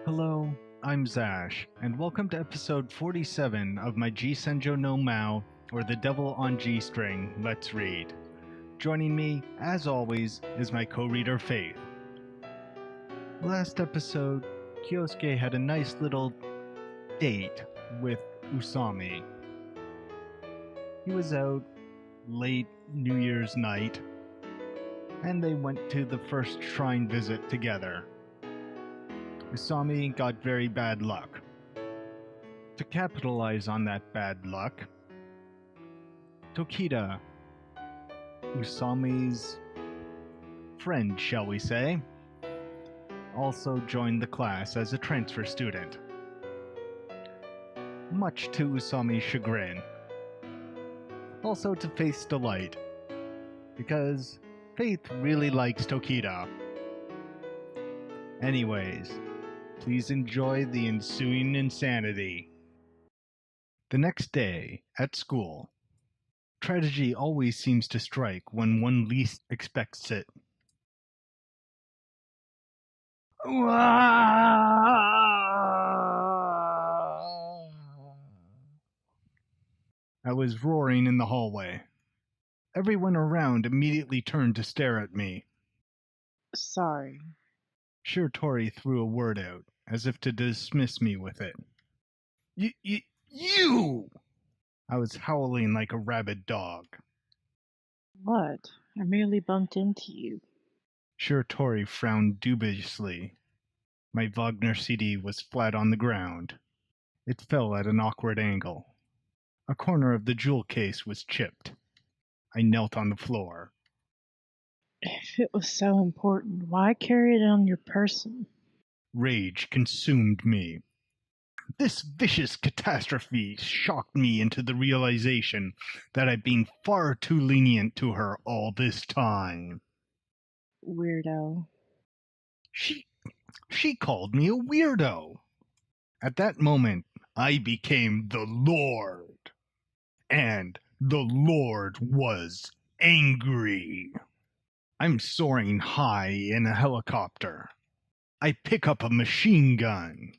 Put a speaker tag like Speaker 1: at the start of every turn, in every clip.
Speaker 1: Hello, I'm Zash, and welcome to episode 47 of my Senjou no Maou, or The Devil on G-String, Let's Read. Joining me, as always, is my co-reader Faith. Last episode, Kyousuke had a nice little date with Usami. He was out late New Year's night, and they went to the first shrine visit together. Usami got very bad luck. To capitalize on that bad luck, Tokita, Usami's friend, shall we say, also joined the class as a transfer student. Much to Usami's chagrin. Also to Faith's delight, because Faith really likes Tokita. Anyways, please enjoy the ensuing insanity. The next day, at school, tragedy always seems to strike when one least expects it. I was roaring in the hallway. Everyone around immediately turned to stare at me.
Speaker 2: Sorry.
Speaker 1: Shiratori threw a word out, as if to dismiss me with it. You! I was howling like a rabid dog.
Speaker 2: What? I merely bumped into you.
Speaker 1: Shiratori frowned dubiously. My Wagner CD was flat on the ground. It fell at an awkward angle. A corner of the jewel case was chipped. I knelt on the floor.
Speaker 2: If it was so important, why carry it on your person?
Speaker 1: Rage consumed me. This vicious catastrophe shocked me into the realization that I'd been far too lenient to her all this time.
Speaker 2: Weirdo.
Speaker 1: She called me a weirdo. At that moment, I became the Lord. And the Lord was angry. I'm soaring high in a helicopter. I pick up a machine gun.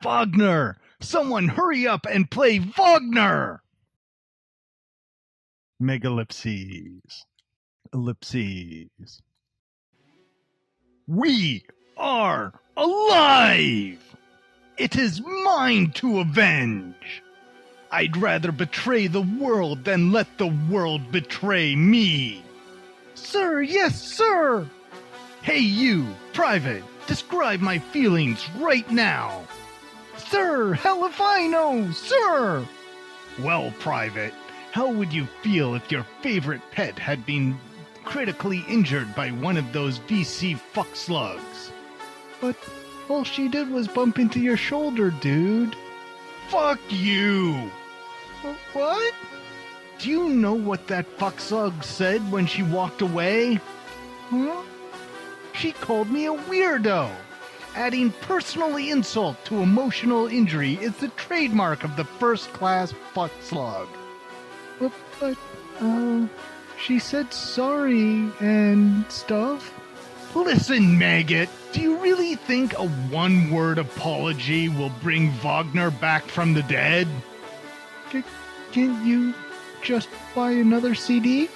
Speaker 1: Wagner! Someone hurry up and play Wagner! Megalipses. Ellipses. We are alive! It is mine to avenge! I'd rather betray the world than let the world betray me! Sir, yes, sir! Hey you, Private, describe my feelings right now! Sir, hell if I know, sir! Well, Private, how would you feel if your favorite pet had been critically injured by one of those VC fuck slugs? But all she did was bump into your shoulder, dude. Fuck you! What? Do you know what that fuck slug said when she walked away? Huh? She called me a weirdo. Adding personal insult to emotional injury is the trademark of the first-class fuck slug. But, she said sorry and stuff. Listen, maggot, do you really think a one-word apology will bring Wagner back from the dead? Can't you just buy another CD?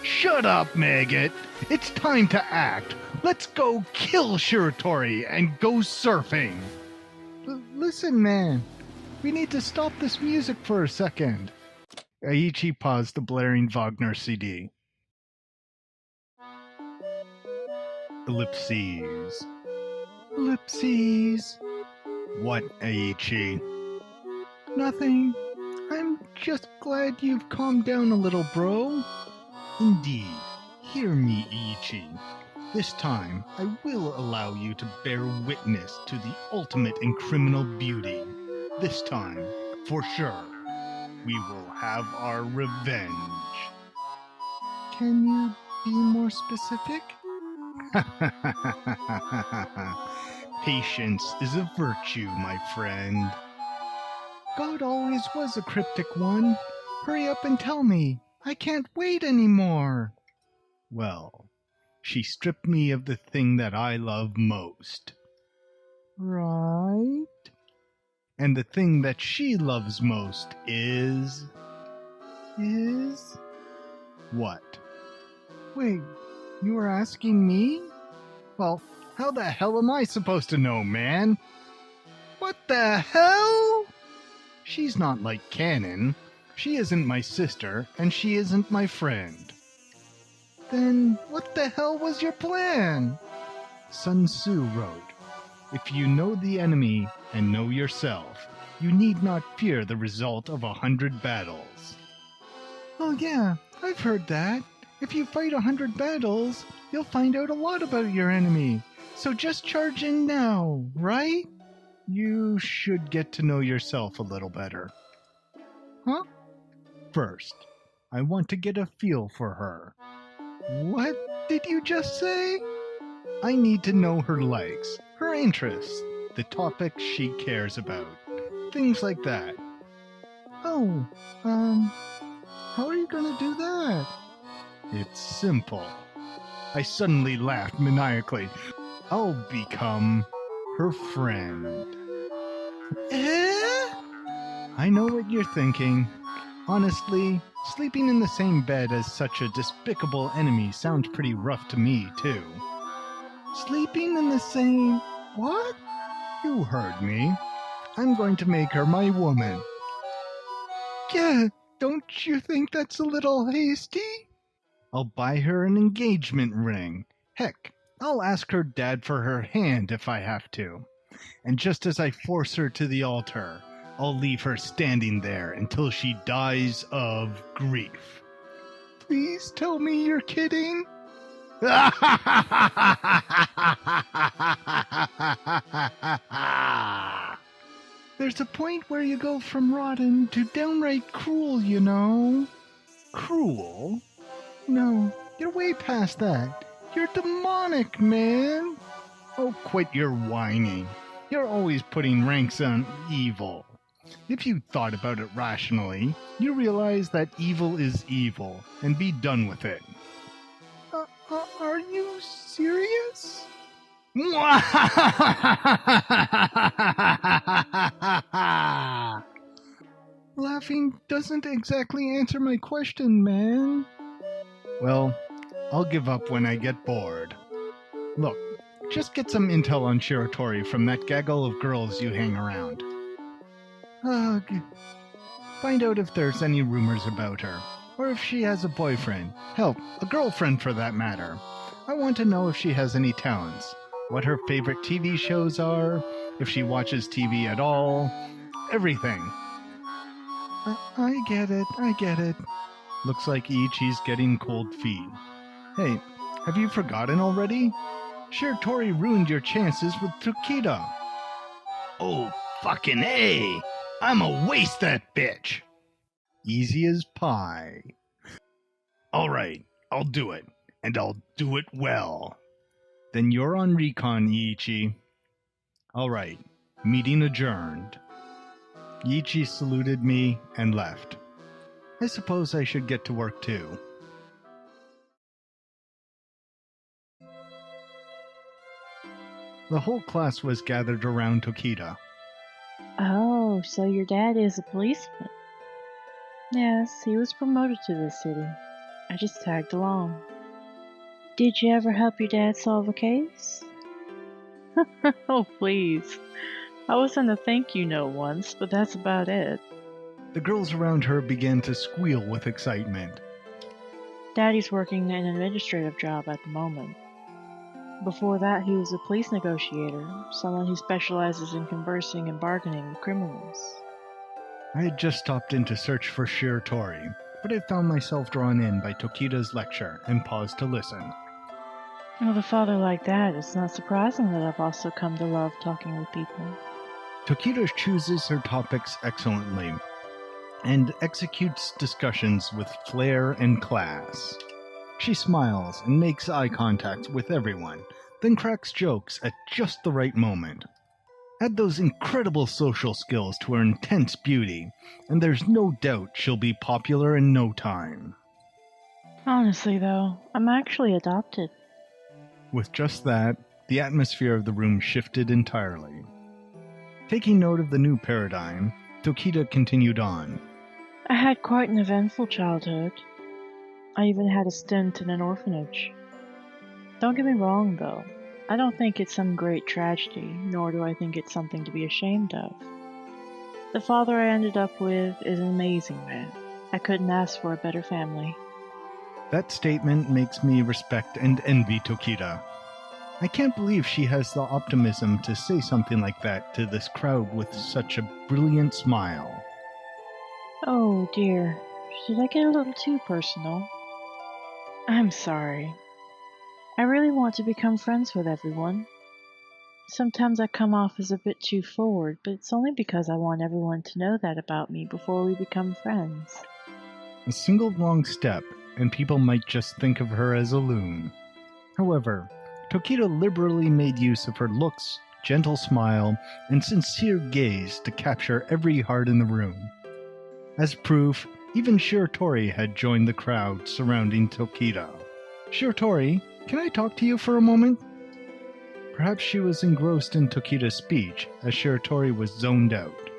Speaker 1: Shut up, maggot. It's time to act. Let's go kill Shiratori and go surfing. Listen, man. We need to stop this music for a second. Eichi paused the blaring Wagner CD. Ellipses. Ellipses. What, Eichi? Nothing. I'm just glad you've calmed down a little, bro. Indeed. Hear me, Eichi. This time, I will allow you to bear witness to the ultimate in criminal beauty. This time, for sure, we will have our revenge. Can you be more specific? Patience is a virtue, my friend. God always was a cryptic one. Hurry up and tell me. I can't wait anymore. Well, she stripped me of the thing that I love most. Right? And the thing that she loves most is... What? Wait, you were asking me? Well, how the hell am I supposed to know, man? What the hell? She's not like Canon. She isn't my sister, and she isn't my friend. Then what the hell was your plan? Sun Tzu wrote, "If you know the enemy and know yourself, you need not fear the result of 100 battles." Oh yeah, I've heard that. If you fight 100 battles, you'll find out a lot about your enemy. So just charge in now, right? You should get to know yourself a little better. Huh? First, I want to get a feel for her. What did you just say? I need to know her likes, her interests, the topics she cares about, things like that. Oh, how are you gonna do that? It's simple. I suddenly laughed maniacally. I'll become her friend. I know what you're thinking. Honestly, sleeping in the same bed as such a despicable enemy sounds pretty rough to me, too. Sleeping in the same... What? You heard me. I'm going to make her my woman. Yeah, don't you think that's a little hasty? I'll buy her an engagement ring. Heck, I'll ask her dad for her hand if I have to. And just as I force her to the altar, I'll leave her standing there until she dies of grief. Please tell me you're kidding. There's a point where you go from rotten to downright cruel, you know. Cruel? No, you're way past that. You're demonic, man. Oh, quit your whining. You're always putting ranks on evil. If you thought about it rationally, you realize that evil is evil, and be done with it. Are you serious? Laughing doesn't exactly answer my question, man. Well, I'll give up when I get bored. Look, just get some intel on Shiratori from that gaggle of girls you hang around. Ugh. Find out if there's any rumors about her, or if she has a boyfriend. Hell, a girlfriend for that matter. I want to know if she has any talents, what her favorite TV shows are, if she watches TV at all, everything. I get it. Looks like Eichi's getting cold feet. Hey, have you forgotten already? Shiratori ruined your chances with Tokita. Oh, fucking A! I'ma waste that bitch! Easy as pie. Alright, I'll do it. And I'll do it well. Then you're on recon, Eichi. Alright, meeting adjourned. Eichi saluted me and left. I suppose I should get to work too. The whole class was gathered around Tokita.
Speaker 2: Oh, so your dad is a policeman? Yes, he was promoted to this city. I just tagged along. Did you ever help your dad solve a case? Oh, please. I was in a thank you note once, but that's about it.
Speaker 1: The girls around her began to squeal with excitement.
Speaker 2: Daddy's working an administrative job at the moment. Before that, he was a police negotiator, someone who specializes in conversing and bargaining with criminals.
Speaker 1: I had just stopped in to search for Shiratori, but I found myself drawn in by Tokita's lecture and paused to listen.
Speaker 2: With a father like that, it's not surprising that I've also come to love talking with people.
Speaker 1: Tokita chooses her topics excellently and executes discussions with flair and class. She smiles and makes eye contact with everyone, then cracks jokes at just the right moment. Add those incredible social skills to her intense beauty, and there's no doubt she'll be popular in no time.
Speaker 2: Honestly, though, I'm actually adopted.
Speaker 1: With just that, the atmosphere of the room shifted entirely. Taking note of the new paradigm, Tokita continued on.
Speaker 2: I had quite an eventful childhood. I even had a stint in an orphanage. Don't get me wrong, though. I don't think it's some great tragedy, nor do I think it's something to be ashamed of. The father I ended up with is an amazing man. I couldn't ask for a better family.
Speaker 1: That statement makes me respect and envy Tokita. I can't believe she has the optimism to say something like that to this crowd with such a brilliant smile.
Speaker 2: Oh dear, did I get a little too personal? I'm sorry. I really want to become friends with everyone. Sometimes I come off as a bit too forward, but it's only because I want everyone to know that about me before we become friends.
Speaker 1: A single wrong step, and people might just think of her as a loon. However, Tokita liberally made use of her looks, gentle smile, and sincere gaze to capture every heart in the room. As proof, even Shiratori had joined the crowd surrounding Tokita. Shiratori, can I talk to you for a moment? Perhaps she was engrossed in Tokita's speech, as Shiratori was zoned out.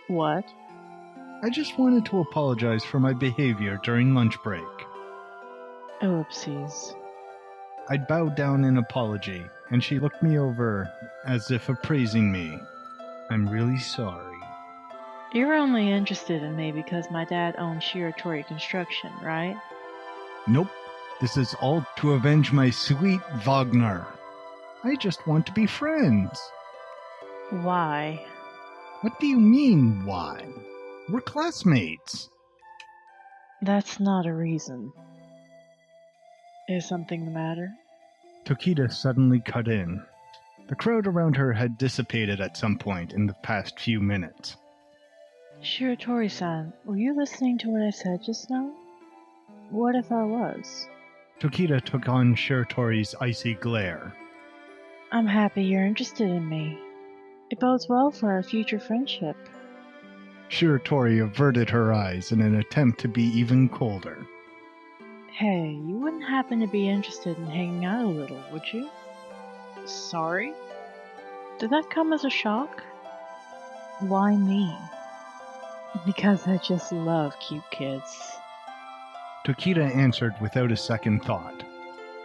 Speaker 2: What?
Speaker 1: I just wanted to apologize for my behavior during lunch break.
Speaker 2: Oopsies.
Speaker 1: I bowed down in apology, and she looked me over as if appraising me. I'm really sorry.
Speaker 2: You're only interested in me because my dad owns Shiratori Construction, right?
Speaker 1: Nope. This is all to avenge my sweet Wagner. I just want to be friends.
Speaker 2: Why?
Speaker 1: What do you mean, why? We're classmates.
Speaker 2: That's not a reason. Is something the matter?
Speaker 1: Tokita suddenly cut in. The crowd around her had dissipated at some point in the past few minutes.
Speaker 2: Shiratori-san, were you listening to what I said just now? What if I was?
Speaker 1: Tokita took on Shiratori's icy glare.
Speaker 2: I'm happy you're interested in me. It bodes well for our future friendship.
Speaker 1: Shiratori averted her eyes in an attempt to be even colder.
Speaker 2: Hey, you wouldn't happen to be interested in hanging out a little, would you? Sorry? Did that come as a shock? Why me? Because I just love cute kids.
Speaker 1: Tokita answered without a second thought.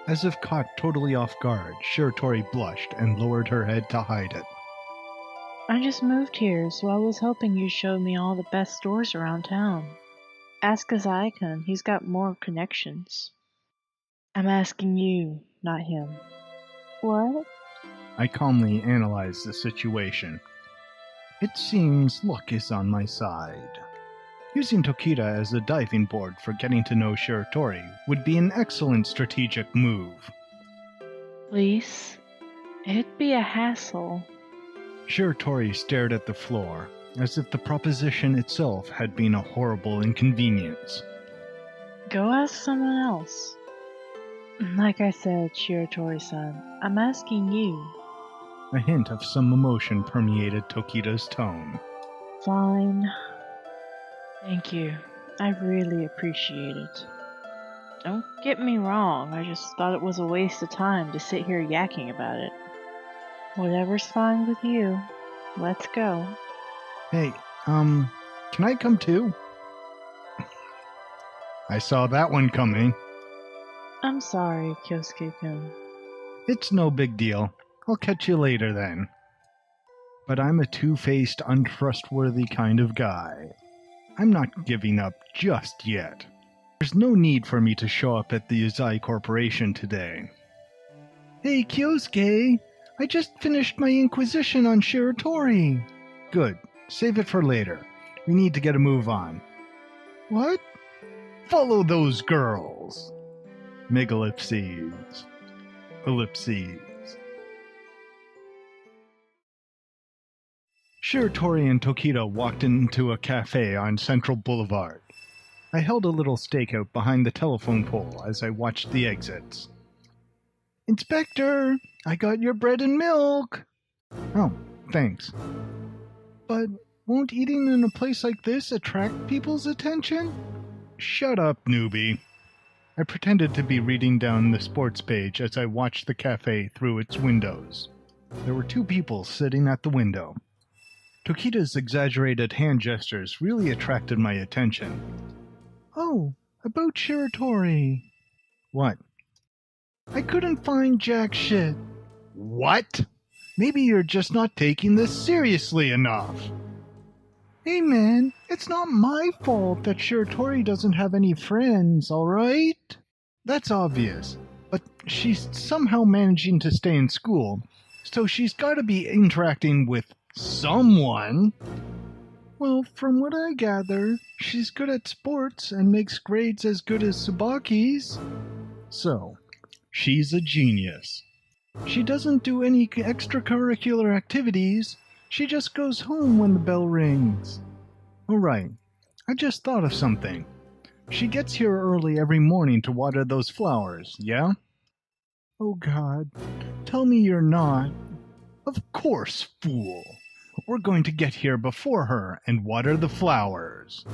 Speaker 1: As if caught totally off guard, Shiratori blushed and lowered her head to hide it.
Speaker 2: I just moved here, so I was hoping you'd show me all the best stores around town. Ask Azaikan, he's got more connections. I'm asking you, not him. What?
Speaker 1: I calmly analyzed the situation. It seems luck is on my side. Using Tokita as a diving board for getting to know Shiratori would be an excellent strategic move.
Speaker 2: Please? It'd be a hassle.
Speaker 1: Shiratori stared at the floor, as if the proposition itself had been a horrible inconvenience.
Speaker 2: Go ask someone else. Like I said, Shiratori-san, I'm asking you.
Speaker 1: A hint of some emotion permeated Tokita's tone.
Speaker 2: Fine. Thank you. I really appreciate it. Don't get me wrong, I just thought it was a waste of time to sit here yakking about it. Whatever's fine with you. Let's go.
Speaker 1: Hey, can I come too? I saw that one coming.
Speaker 2: I'm sorry, Kyousuke-kun.
Speaker 1: It's no big deal. I'll catch you later then. But I'm a two-faced, untrustworthy kind of guy. I'm not giving up just yet. There's no need for me to show up at the Uzai Corporation today. Hey, Kyousuke! I just finished my inquisition on Shiratori. Good. Save it for later. We need to get a move on. What? Follow those girls! Megalipses. Ellipses. Shiratori and Tokita walked into a cafe on Central Boulevard. I held a little stakeout behind the telephone pole as I watched the exits. Inspector, I got your bread and milk. Oh, thanks. But won't eating in a place like this attract people's attention? Shut up, newbie. I pretended to be reading down the sports page as I watched the cafe through its windows. There were two people sitting at the window. Tokita's exaggerated hand gestures really attracted my attention. Oh, about Shiratori. What? I couldn't find jack shit. What? Maybe you're just not taking this seriously enough. Hey man, it's not my fault that Shiratori doesn't have any friends, alright? That's obvious, but she's somehow managing to stay in school, so she's gotta be interacting with someone. Well, from what I gather, she's good at sports and makes grades as good as Tsubaki's. So, she's a genius. She doesn't do any extracurricular activities. She just goes home when the bell rings. All right, I just thought of something. She gets here early every morning to water those flowers, yeah? Oh God, tell me you're not. Of course, fool. We're going to get here before her and water the flowers.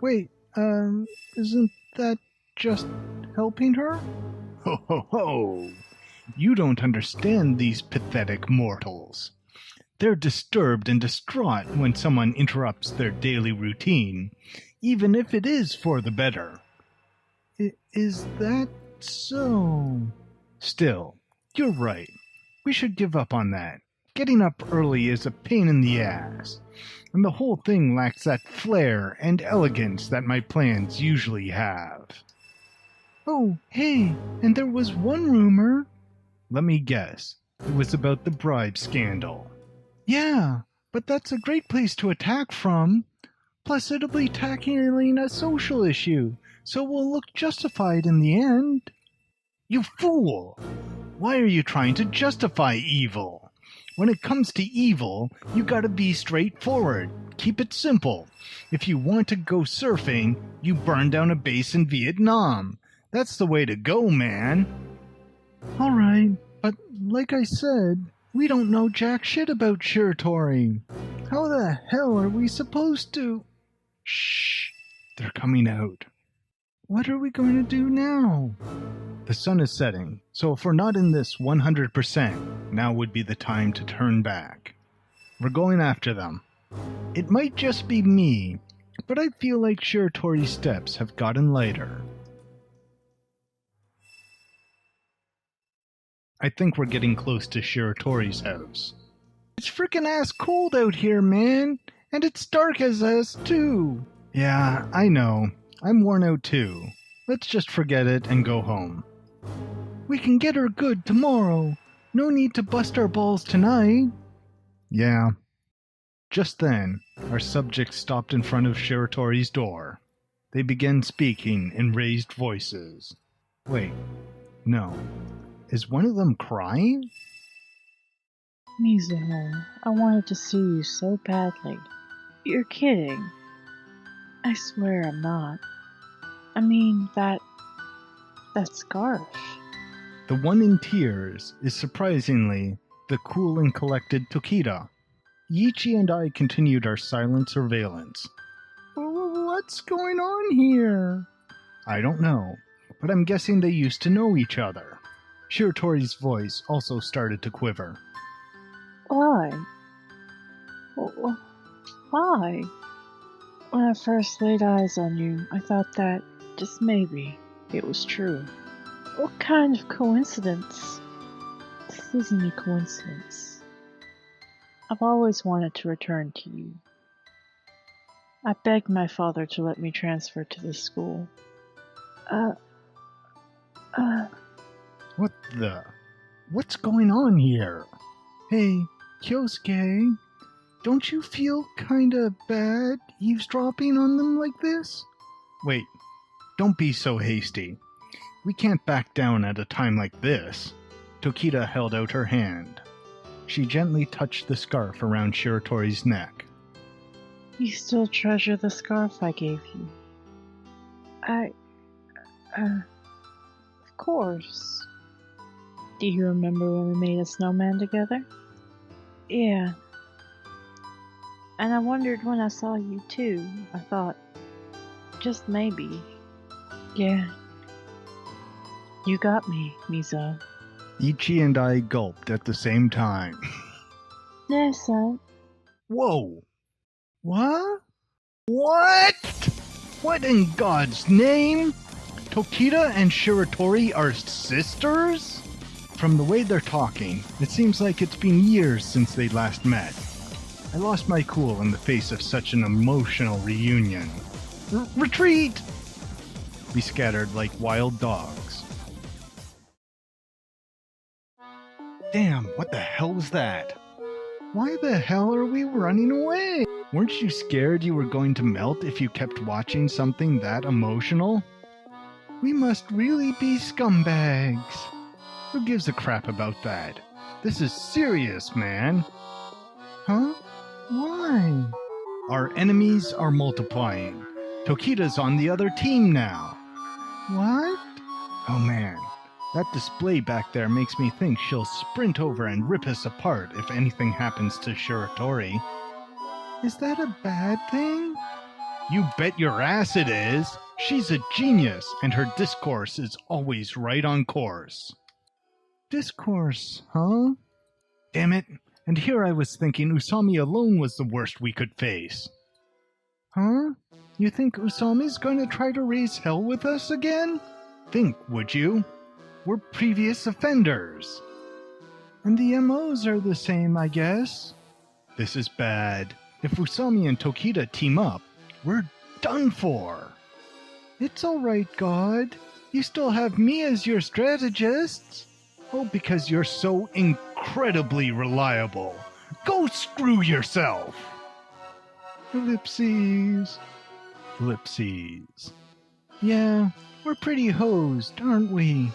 Speaker 1: Wait, isn't that just helping her? Ho ho ho! You don't understand these pathetic mortals. They're disturbed and distraught when someone interrupts their daily routine, even if it is for the better. Is that so? Still, you're right. We should give up on that. Getting up early is a pain in the ass, and the whole thing lacks that flair and elegance that my plans usually have. Oh, hey, and there was one rumor. Let me guess. It was about the bribe scandal. Yeah, but that's a great place to attack from. Plus, it'll be tackling a social issue, so we'll look justified in the end. You fool! Why are you trying to justify evil? When it comes to evil, you gotta be straightforward. Keep it simple. If you want to go surfing, you burn down a base in Vietnam. That's the way to go, man. Alright, but like I said, we don't know jack shit about Shiratori. How the hell are we supposed to... Shh, they're coming out. What are we going to do now? The sun is setting, so if we're not in this 100%, now would be the time to turn back. We're going after them. It might just be me, but I feel like Shiratori's steps have gotten lighter. I think we're getting close to Shiratori's house. It's frickin' ass cold out here, man, and it's dark as us too. Yeah, I know. I'm worn out too. Let's just forget it and go home. We can get her good tomorrow. No need to bust our balls tonight. Yeah. Just then, our subjects stopped in front of Shiratori's door. They began speaking in raised voices. Wait, no. Is one of them crying?
Speaker 2: Mizuho, I wanted to see you so badly. You're kidding. I swear I'm not. I mean, that scarf.
Speaker 1: The one in tears is surprisingly the cool and collected Tokita. Eichi and I continued our silent surveillance. What's going on here? I don't know, but I'm guessing they used to know each other. Shiratori's voice also started to quiver.
Speaker 2: Why? Why? When I first laid eyes on you, I thought that, just maybe, it was true. What kind of coincidence? This isn't a coincidence. I've always wanted to return to you. I begged my father to let me transfer to this school.
Speaker 1: What the? What's going on here? Hey, Kyousuke, don't you feel kinda bad eavesdropping on them like this? Wait, don't be so hasty. We can't back down at a time like this. Tokita held out her hand. She gently touched the scarf around Shiratori's neck.
Speaker 2: You still treasure the scarf I gave you? Of course. Do you remember when we made a snowman together? Yeah. And I wondered when I saw you too. I thought, just maybe. Yeah, You got me, Mizo.
Speaker 1: Eichi and I gulped at the same time.
Speaker 2: Nessa.
Speaker 1: Whoa! What? What? What in God's name? Tokita and Shiratori are sisters? From the way they're talking, it seems like it's been years since they last met. I lost my cool in the face of such an emotional reunion. Retreat! We scattered like wild dogs. Damn, what the hell was that? Why the hell are we running away? Weren't you scared you were going to melt if you kept watching something that emotional? We must really be scumbags. Who gives a crap about that? This is serious, man. Huh? Why? Our enemies are multiplying. Tokita's on the other team now. What? Oh man, that display back there makes me think she'll sprint over and rip us apart if anything happens to Shiratori. Is that a bad thing? You bet your ass it is. She's a genius, and her discourse is always right on course. Discourse, huh? Damn it, and here I was thinking Usami alone was the worst we could face. Huh? You think Usami's gonna try to raise hell with us again? Think, would you? We're previous offenders. And the MOs are the same, I guess. This is bad. If Usami and Tokita team up, we're done for. It's alright, God. You still have me as your strategist. Oh, because you're so incredibly reliable. Go screw yourself! Ellipses. Ellipses. Yeah, we're pretty hosed, aren't we?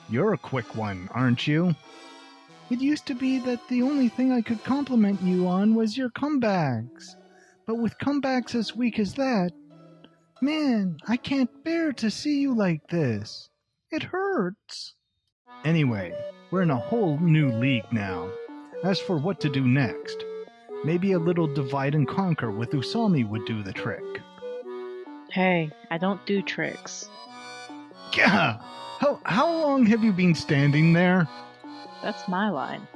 Speaker 1: You're a quick one, aren't you? It used to be that the only thing I could compliment you on was your comebacks. But with comebacks as weak as that, man, I can't bear to see you like this. It hurts. Anyway, we're in a whole new league now. As for what to do next, maybe a little divide and conquer with Usami would do the trick.
Speaker 2: Hey, I don't do tricks.
Speaker 1: Gah! How long have you been standing there?
Speaker 2: That's my line.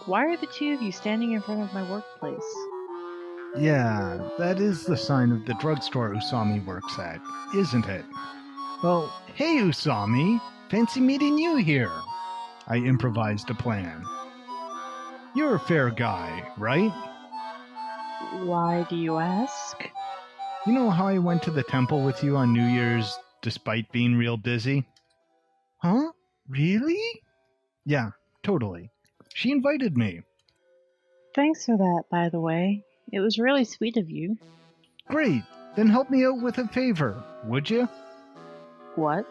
Speaker 2: Why are the two of you standing in front of my workplace?
Speaker 1: Yeah, that is the sign of the drugstore Usami works at, isn't it? Well, hey Usami, fancy meeting you here. I improvised a plan. You're a fair guy, right?
Speaker 2: Why do you ask?
Speaker 1: You know how I went to the temple with you on New Year's despite being real busy? Huh? Really? Yeah, totally. She invited me.
Speaker 2: Thanks for that, by the way. It was really sweet of you.
Speaker 1: Great. Then help me out with a favor, would you?
Speaker 2: What?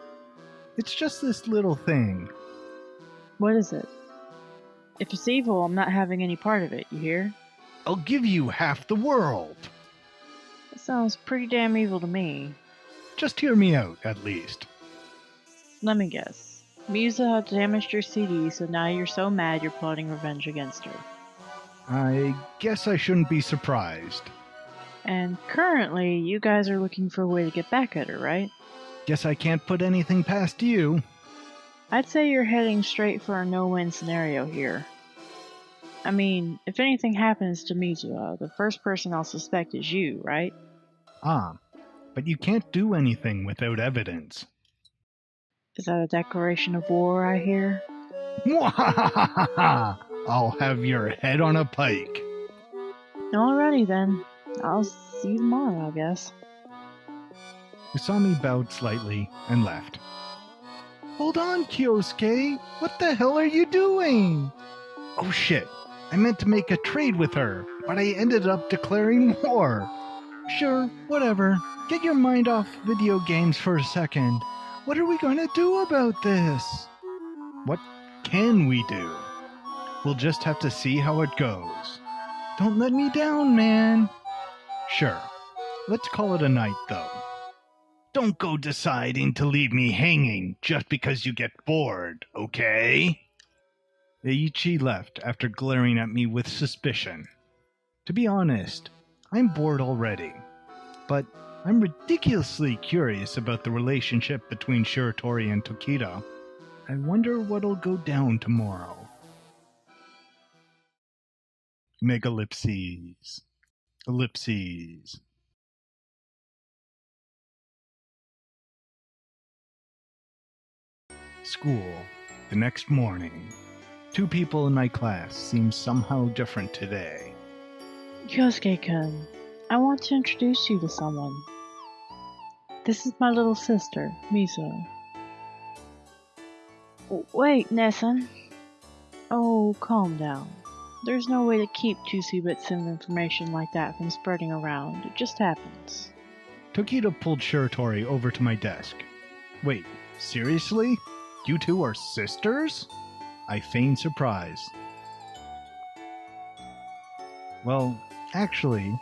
Speaker 1: It's just this little thing.
Speaker 2: What is it? If it's evil, I'm not having any part of it, you hear?
Speaker 1: I'll give you half the world.
Speaker 2: That sounds pretty damn evil to me.
Speaker 1: Just hear me out, at least.
Speaker 2: Let me guess. Miusa damaged your CD, so now you're so mad you're plotting revenge against her.
Speaker 1: I guess I shouldn't be surprised.
Speaker 2: And currently, you guys are looking for a way to get back at her, right?
Speaker 1: Guess I can't put anything past you.
Speaker 2: I'd say you're heading straight for a no-win scenario here. I mean, if anything happens to Mizuha, the first person I'll suspect is you, right?
Speaker 1: Ah, but you can't do anything without evidence.
Speaker 2: Is that a declaration of war, I hear?
Speaker 1: Mwahahaha! I'll have your head on a pike.
Speaker 2: Alrighty then. I'll see you tomorrow, I guess.
Speaker 1: Usami bowed slightly and left. Hold on, Kyousuke! What the hell are you doing? Oh shit, I meant to make a trade with her, but I ended up declaring war. Sure, whatever. Get your mind off video games for a second. What are we gonna do about this? What can we do? We'll just have to see how it goes. Don't let me down, man. Sure. Let's call it a night, though. Don't go deciding to leave me hanging just because you get bored, okay? Eichi left after glaring at me with suspicion. To be honest, I'm bored already. But I'm ridiculously curious about the relationship between Shiratori and Tokita. I wonder what'll go down tomorrow. Megalipses. Ellipses. School. The next morning. 2 people in my class seem somehow different today.
Speaker 2: Kyousuke-kun, I want to introduce you to someone. This is my little sister, Miso. Wait, Nessun. Oh, calm down. There's no way to keep 2 bits of information like that from spreading around. It just happens.
Speaker 1: Tokita pulled Shiratori over to my desk. Wait, seriously? You 2 are sisters? I feigned surprise. Well, actually,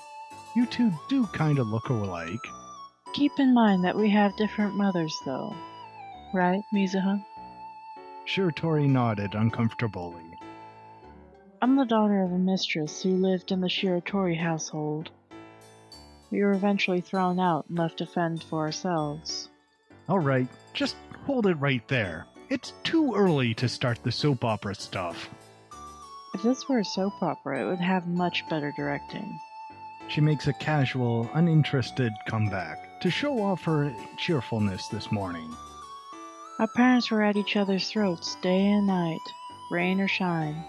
Speaker 1: you 2 do kinda look alike.
Speaker 2: Keep in mind that we have different mothers, though. Right, Mizuha?
Speaker 1: Shiratori nodded uncomfortably.
Speaker 2: I'm the daughter of a mistress who lived in the Shiratori household. We were eventually thrown out and left to fend for ourselves.
Speaker 1: Alright, just hold it right there. It's too early to start the soap opera stuff.
Speaker 2: If this were a soap opera, it would have much better directing.
Speaker 1: She makes a casual, uninterested comeback to show off her cheerfulness this morning.
Speaker 2: Our parents were at each other's throats day and night, rain or shine,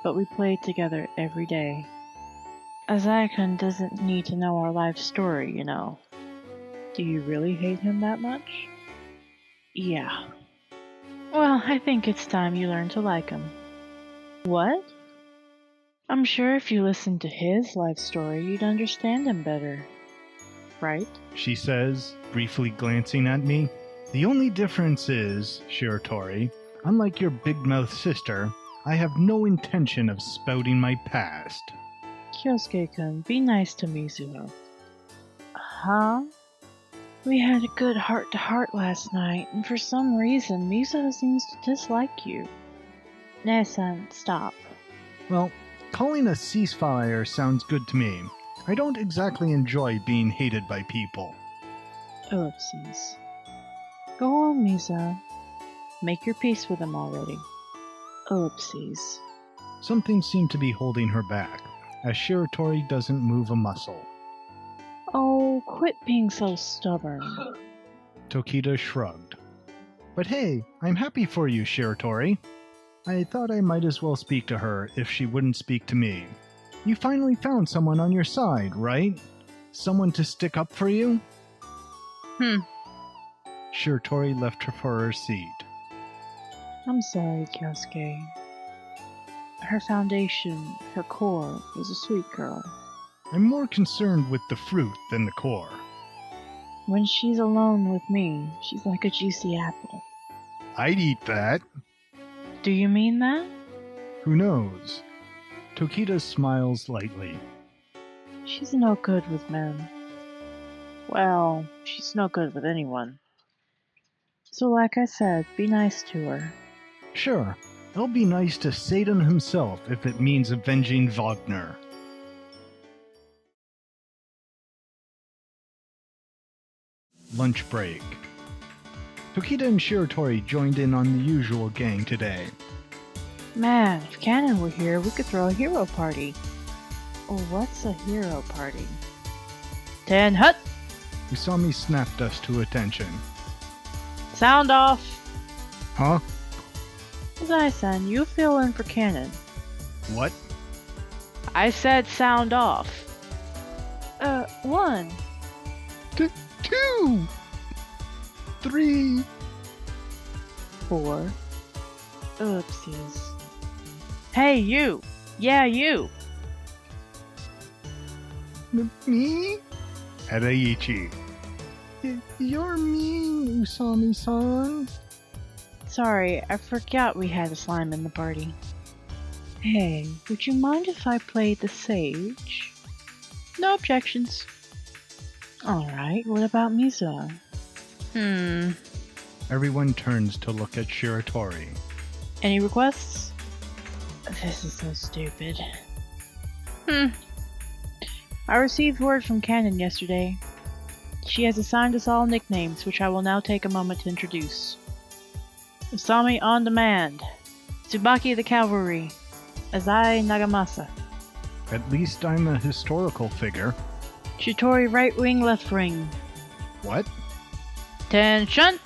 Speaker 2: but we played together every day. Asaya-kun doesn't need to know our life story, you know. Do you really hate him that much? Yeah. Well, I think it's time you learn to like him. What? I'm sure if you listened to his life story, you'd understand him better. Right?
Speaker 1: She says, briefly glancing at me. The only difference is, Shiratori, unlike your big-mouth sister, I have no intention of spouting my past.
Speaker 2: Kyousuke-kun, be nice to Mizuho. Huh? We had a good heart-to-heart last night, and for some reason, Mizuho seems to dislike you. Nessun, stop.
Speaker 1: Well, calling a ceasefire sounds good to me. I don't exactly enjoy being hated by people.
Speaker 2: Ellipses. Go on, Mizuho. Make your peace with him already. Ellipses.
Speaker 1: Something seemed to be holding her back, as Shiratori doesn't move a muscle.
Speaker 2: Oh, quit being so stubborn.
Speaker 1: Tokita shrugged. But hey, I'm happy for you, Shiratori. I thought I might as well speak to her if she wouldn't speak to me. You finally found someone on your side, right? Someone to stick up for you? Shiratori left her for her seat.
Speaker 2: I'm sorry, Kyousuke. Her foundation, her core, is a sweet girl.
Speaker 1: I'm more concerned with the fruit than the core.
Speaker 2: When she's alone with me, she's like a juicy apple.
Speaker 1: I'd eat that.
Speaker 2: Do you mean that?
Speaker 1: Who knows? Tokita smiles lightly.
Speaker 2: She's no good with men. Well, she's no good with anyone. So like I said, be nice to her.
Speaker 1: Sure, I'll be nice to Satan himself if it means avenging Wagner. Lunch break. Tokita and Shiratori joined in on the usual gang today.
Speaker 2: Man, if Cannon were here, we could throw a hero party. Oh, what's a hero party? Ten hut!
Speaker 1: Usami snapped us to attention.
Speaker 2: Sound off!
Speaker 1: Huh?
Speaker 2: Zai-san, you fill in for Cannon.
Speaker 1: What?
Speaker 2: I said sound off. 1.
Speaker 1: 2 3
Speaker 2: 4. Oopsies. Hey, you! Yeah, you!
Speaker 1: Me? At Eichi. You're mean, Usami-san.
Speaker 2: Sorry, I forgot we had a slime in the party. Hey, would you mind if I played the sage? No objections. Alright, what about Mizuho?
Speaker 1: Everyone turns to look at Shiratori.
Speaker 2: Any requests? This is so stupid. I received word from Cannon yesterday. She has assigned us all nicknames, which I will now take a moment to introduce. Usami on demand. Tsubaki the cavalry. Azai Nagamasa.
Speaker 1: At least I'm a historical figure.
Speaker 2: Shiratori right wing, left wing.
Speaker 1: What?
Speaker 2: Tension!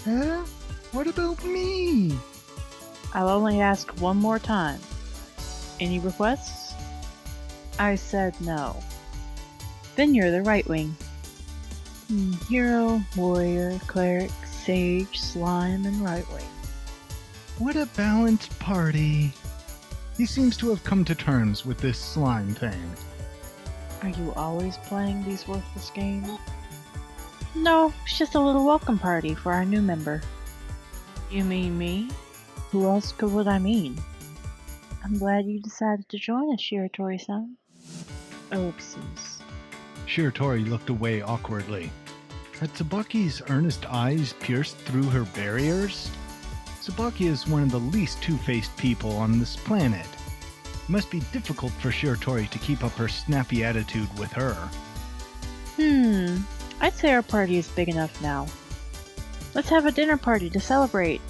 Speaker 1: Huh? What about me?
Speaker 2: I'll only ask one more time. Any requests? I said no. Then you're the right wing. Hero, warrior, cleric, sage, slime, and right wing.
Speaker 1: What a balanced party. He seems to have come to terms with this slime thing.
Speaker 2: Are you always playing these worthless games? No, it's just a little welcome party for our new member. You mean me? Who else would I mean? I'm glad you decided to join us, Shiratori-san. Oopsies.
Speaker 1: Shiratori looked away awkwardly. Had Tsubaki's earnest eyes pierced through her barriers? Tsubaki is one of the least two-faced people on this planet. It must be difficult for Shiratori to keep up her snappy attitude with her.
Speaker 2: I'd say our party is big enough now. Let's have a dinner party to celebrate.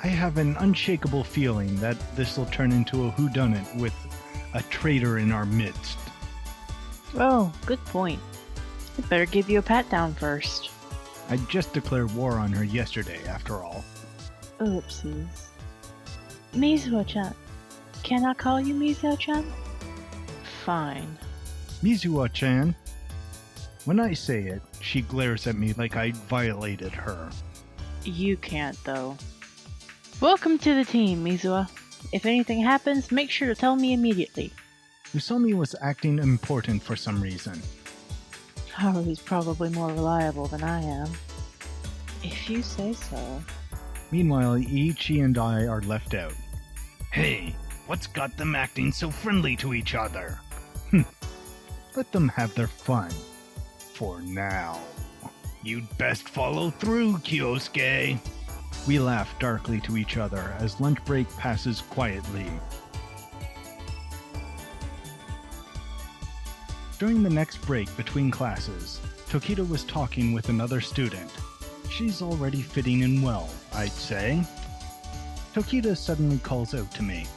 Speaker 1: I have an unshakable feeling that this will turn into a whodunit with a traitor in our midst.
Speaker 2: Oh, good point. I'd better give you a pat down first.
Speaker 1: I just declared war on her yesterday, after all.
Speaker 2: Oopsies. Mizuho-chan. Can I call you Mizuho-chan? Fine.
Speaker 1: Mizuho-chan. When I say it, she glares at me like I violated her.
Speaker 2: You can't, though. Welcome to the team, Mizuho. If anything happens, make sure to tell me immediately.
Speaker 1: Usami was acting important for some reason.
Speaker 2: Oh, he's probably more reliable than I am. If you say so.
Speaker 1: Meanwhile, Eichi and I are left out. Hey, what's got them acting so friendly to each other? Let them have their fun. For now. You'd best follow through, Kyousuke. We laugh darkly to each other as lunch break passes quietly. During the next break between classes, Tokita was talking with another student. She's already fitting in well, I'd say. Tokita suddenly calls out to me.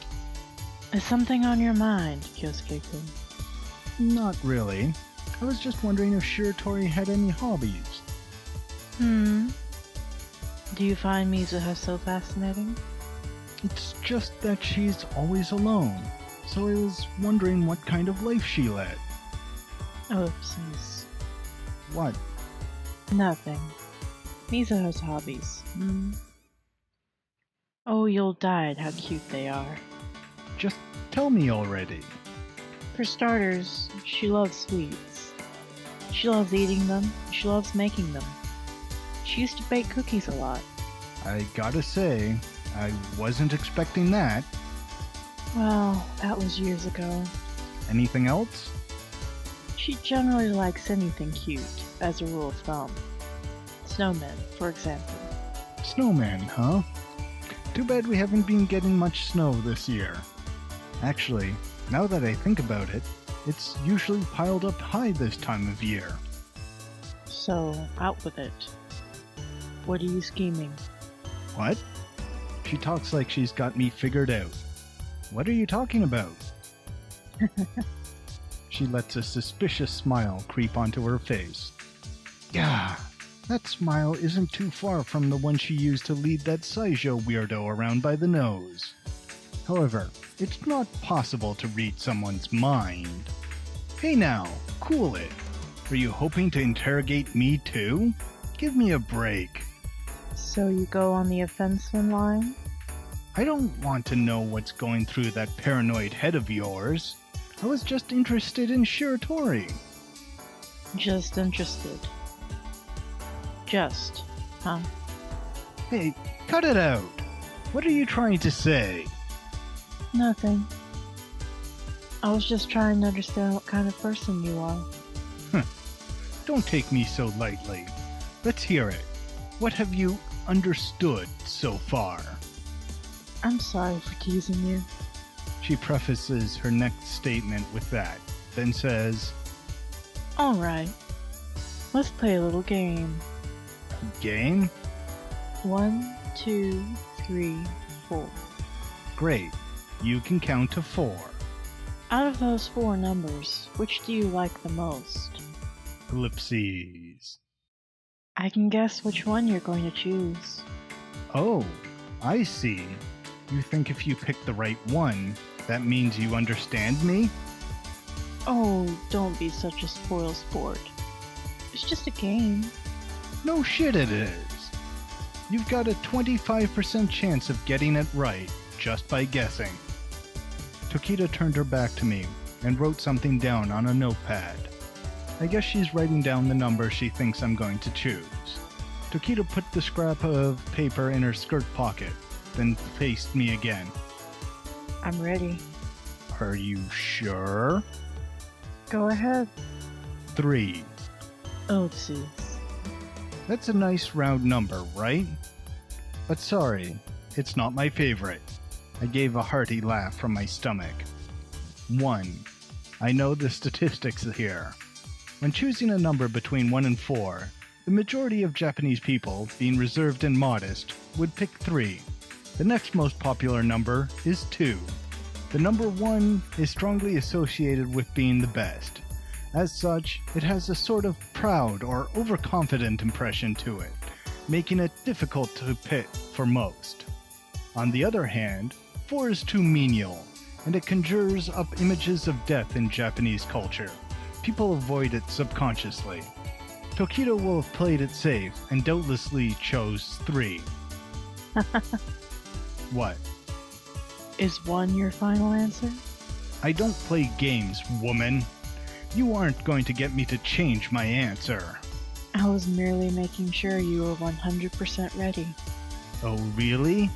Speaker 2: Is something on your mind, Kyousuke-kun?
Speaker 1: Not really. I was just wondering if Shiratori had any hobbies.
Speaker 2: Do you find Mizuho so fascinating?
Speaker 1: It's just that she's always alone, so I was wondering what kind of life she led.
Speaker 2: Oopsies.
Speaker 1: What?
Speaker 2: Nothing. Mizuho's hobbies. Oh, you'll die at how cute they are.
Speaker 1: Just tell me already.
Speaker 2: For starters, she loves sweets. She loves eating them. She loves making them. She used to bake cookies a lot.
Speaker 1: I gotta say, I wasn't expecting that.
Speaker 2: Well, that was years ago.
Speaker 1: Anything else?
Speaker 2: She generally likes anything cute, as a rule of thumb. Snowmen, for example.
Speaker 1: Snowman, huh? Too bad we haven't been getting much snow this year. Actually, now that I think about it, it's usually piled up high this time of year.
Speaker 2: So, out with it. What are you scheming?
Speaker 1: What? She talks like she's got me figured out. What are you talking about? She lets a suspicious smile creep onto her face. Yeah, that smile isn't too far from the one she used to lead that Senjou weirdo around by the nose. However, it's not possible to read someone's mind. Hey now, cool it. Are you hoping to interrogate me too? Give me a break.
Speaker 2: So you go on the offensive line?
Speaker 1: I don't want to know what's going through that paranoid head of yours. I was just interested in Shiratori.
Speaker 2: Just interested. Just, huh?
Speaker 1: Hey, cut it out. What are you trying to say?
Speaker 2: Nothing. I was just trying to understand what kind of person you are.
Speaker 1: Don't take me so lightly. Let's hear it. What have you understood so far?
Speaker 2: I'm sorry for teasing you.
Speaker 1: She prefaces her next statement with that, then says,
Speaker 2: Alright. Let's play a little game.
Speaker 1: Game?
Speaker 2: One 2, 3, 4.
Speaker 1: Great. You can count to 4.
Speaker 2: Out of those 4 numbers, which do you like the most?
Speaker 1: Ellipses.
Speaker 2: I can guess which one you're going to choose.
Speaker 1: Oh, I see. You think if you pick the right one, that means you understand me?
Speaker 2: Oh, don't be such a spoil sport. It's just a game.
Speaker 1: No shit it is. You've got a 25% chance of getting it right, just by guessing. Tokita turned her back to me and wrote something down on a notepad. I guess she's writing down the number she thinks I'm going to choose. Tokita put the scrap of paper in her skirt pocket, then faced me again.
Speaker 2: I'm ready.
Speaker 1: Are you sure?
Speaker 2: Go ahead.
Speaker 1: 3.
Speaker 2: Oopsies.
Speaker 1: That's a nice round number, right? But sorry, it's not my favorite. I gave a hearty laugh from my stomach. 1. I know the statistics here. When choosing a number between 1 and 4, the majority of Japanese people, being reserved and modest, would pick 3. The next most popular number is 2. The number 1 is strongly associated with being the best. As such, it has a sort of proud or overconfident impression to it, making it difficult to pick for most. On the other hand, 4 is too menial, and it conjures up images of death in Japanese culture. People avoid it subconsciously. Tokita will have played it safe and doubtlessly chose 3. What?
Speaker 2: Is 1 your final answer?
Speaker 1: I don't play games, woman. You aren't going to get me to change my answer.
Speaker 2: I was merely making sure you were 100% ready.
Speaker 1: Oh, really?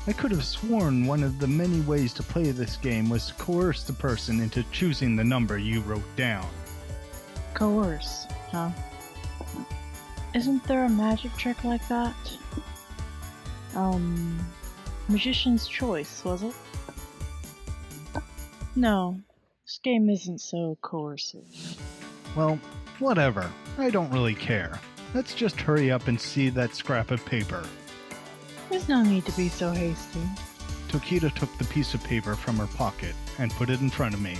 Speaker 1: I could have sworn one of the many ways to play this game was to coerce the person into choosing the number you wrote down.
Speaker 2: Coerce, huh? Isn't there a magic trick like that? Magician's Choice, was it? No, this game isn't so coercive.
Speaker 1: Well, whatever. I don't really care. Let's just hurry up and see that scrap of paper.
Speaker 2: There's no need to be so hasty.
Speaker 1: Tokita took the piece of paper from her pocket and put it in front of me.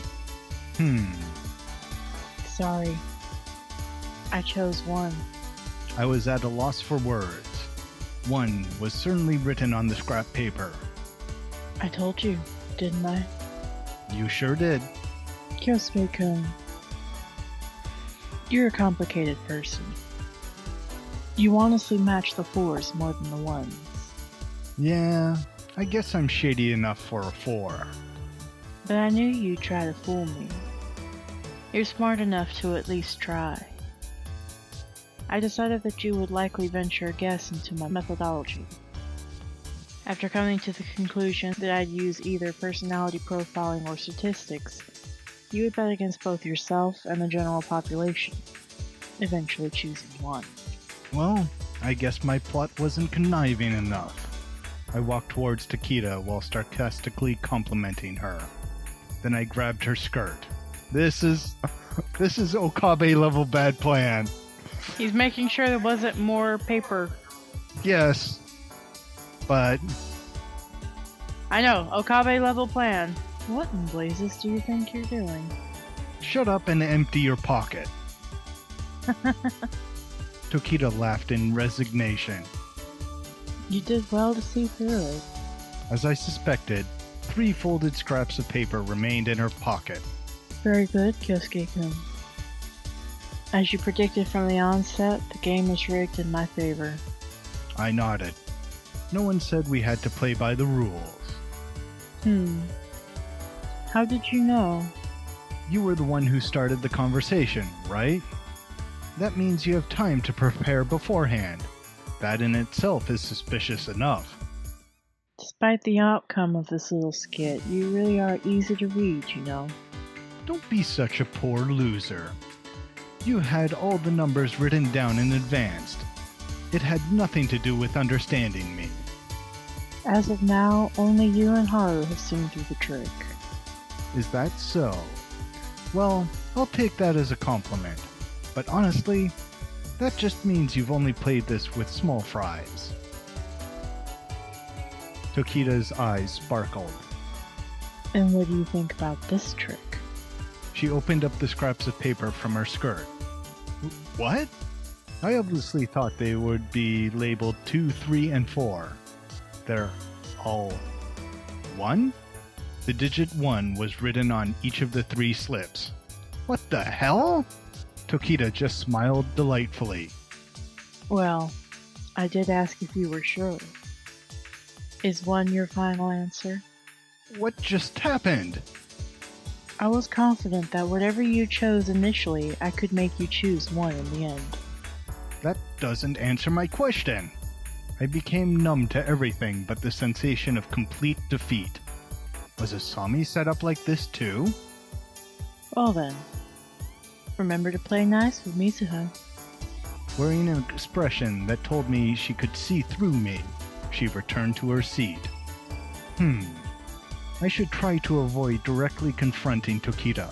Speaker 2: Sorry. I chose 1.
Speaker 1: I was at a loss for words. 1 was certainly written on the scrap paper.
Speaker 2: I told you, didn't I?
Speaker 1: You sure did.
Speaker 2: Kyousuke-kun, you're a complicated person. You honestly match the 4s more than the 1s.
Speaker 1: Yeah, I guess I'm shady enough for a 4.
Speaker 2: But I knew you'd try to fool me. You're smart enough to at least try. I decided that you would likely venture a guess into my methodology. After coming to the conclusion that I'd use either personality profiling or statistics, you would bet against both yourself and the general population, eventually choosing 1.
Speaker 1: Well, I guess my plot wasn't conniving enough. I walked towards Tokita while sarcastically complimenting her. Then I grabbed her skirt. This is Okabe level bad plan.
Speaker 2: He's making sure there wasn't more paper.
Speaker 1: Yes, but...
Speaker 2: I know, Okabe level plan. What in blazes do you think you're doing?
Speaker 1: Shut up and empty your pocket. Tokita laughed in resignation.
Speaker 2: You did well to see through it.
Speaker 1: As I suspected, 3 folded scraps of paper remained in her pocket.
Speaker 2: Very good, Kyousuke-kun. As you predicted from the onset, the game was rigged in my favor.
Speaker 1: I nodded. No one said we had to play by the rules.
Speaker 2: How did you know?
Speaker 1: You were the one who started the conversation, right? That means you have time to prepare beforehand. That in itself is suspicious enough.
Speaker 2: Despite the outcome of this little skit, you really are easy to read, you know.
Speaker 1: Don't be such a poor loser. You had all the numbers written down in advance. It had nothing to do with understanding me.
Speaker 2: As of now, only you and Haru have seen through the trick.
Speaker 1: Is that so? Well, I'll take that as a compliment. But honestly, that just means you've only played this with small fries. Tokita's eyes sparkled.
Speaker 2: And what do you think about this trick?
Speaker 1: She opened up the scraps of paper from her skirt. What? I obviously thought they would be labeled 2, 3, and 4. They're all 1? The digit 1 was written on each of the 3 slips. What the hell? Tokita just smiled delightfully.
Speaker 2: Well, I did ask if you were sure. Is 1 your final answer?
Speaker 1: What just happened?
Speaker 2: I was confident that whatever you chose initially, I could make you choose 1 in the end.
Speaker 1: That doesn't answer my question. I became numb to everything but the sensation of complete defeat. Was Asami set up like this too?
Speaker 2: Well then, remember to play nice with Mizuho.
Speaker 1: Wearing an expression that told me she could see through me, she returned to her seat. I should try to avoid directly confronting Tokita.